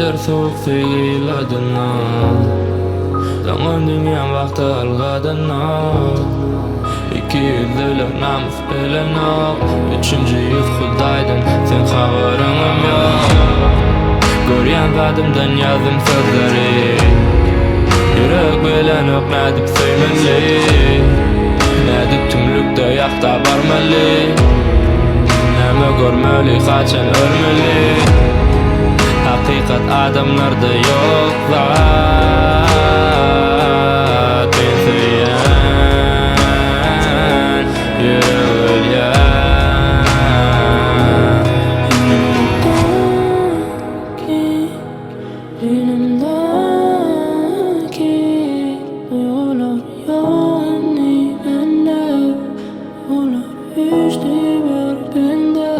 Gelir soğuk değil adına, zaman dünya vakti algadına. İki yüzlülük namus bilen o, üçüncü yüz Hudaydın, sen haberim yok. Görýän zadymdan yazdım sözleri, yürek bilen öpmedip söýmeli. Nädip tümlükde ýakda barmaly, näme görmeli, kaçan ölmeli. Hakikat adamlarda yok zat, ben söýen yürek ölýän. Dilimdeki duygular yani bende, onlar hiç bir bende.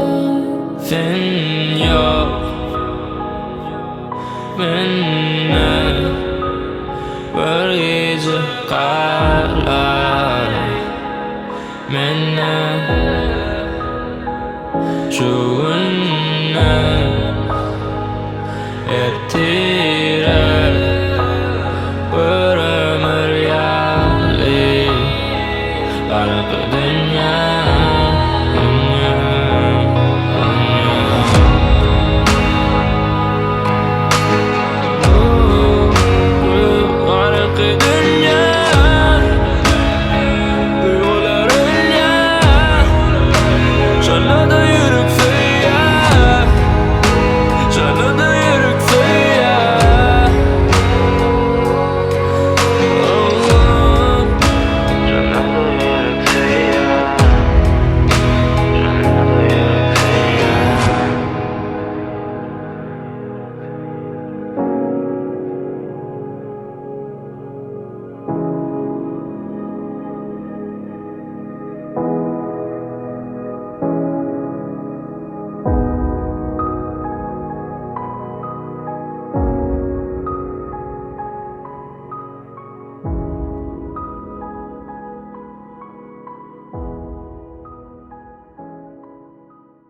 Sen yok menne bir gece kalar menne şu günne